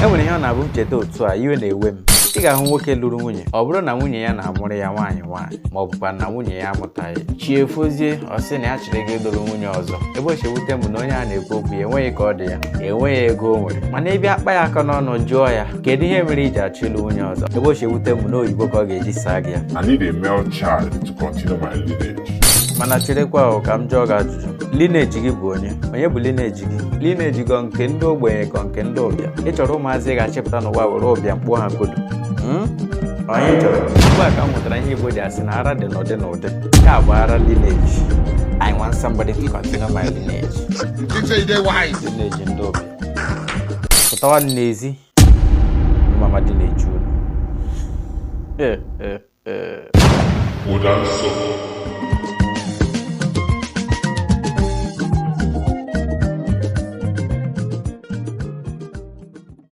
Enwere ihe ọ na-abụ m cheta otu a iwe na-ewe m. Ị ga-ahụ nwoke lụrụ nwunye ọ bụrụ na nwunye ya na-amụrụ ya nwaanyị ma ọ bụkwa na nwunye ya amụtaghị chi efozie ọ sị na ya chịrị ego ịlụrụ nwunye ọzọ ebe o si ewute m na onye a na-ekwu okwu ya enweghị ka ọ dị ya enweghị ego o nwere mana ebe akpa ya aka n'ọnụ jụọ ya kedu ihe mere iji achọ ịlụ nwunye ọzọ ebe o si ewute m na oyibo ka ọ ga-eji saa gị ya mana cherekwa ka m jụọ gị ajụjụ lineage gị bụ onye bụ lineage gị lineage gị nke ndị ogbenye ka nke ndị ụbịa ị chọrọ ụmụazị ga-achịpụta n'ụwa were ụbịa mkpụọ ha kodo onye chọrọ ugbu a ka m mụtara ihe Igbo ji asị na ara dị n'ụdị n'ụdị nke a bụ ara lineage. I want somebody to continue my lineage. Lineage ndị ụbịa pụtawa n'ezi mama dị na-eju unu